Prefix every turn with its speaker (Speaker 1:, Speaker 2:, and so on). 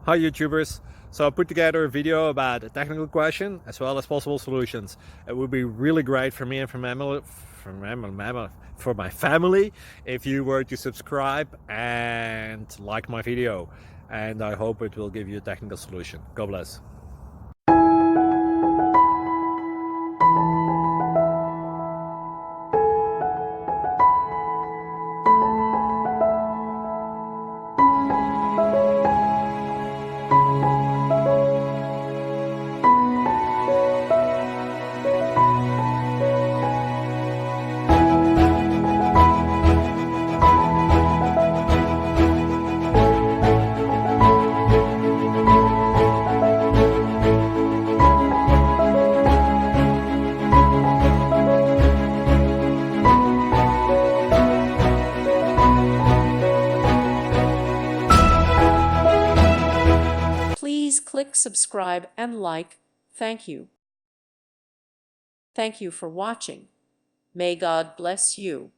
Speaker 1: Hi YouTubers. So I put together a video about a technical question as well as possible solutions. It would be really great for me and for my family if you were to subscribe and like my video, and I hope it will give you a technical solution. God bless.
Speaker 2: Please click subscribe and like. Thank you. Thank you for watching. May God bless you.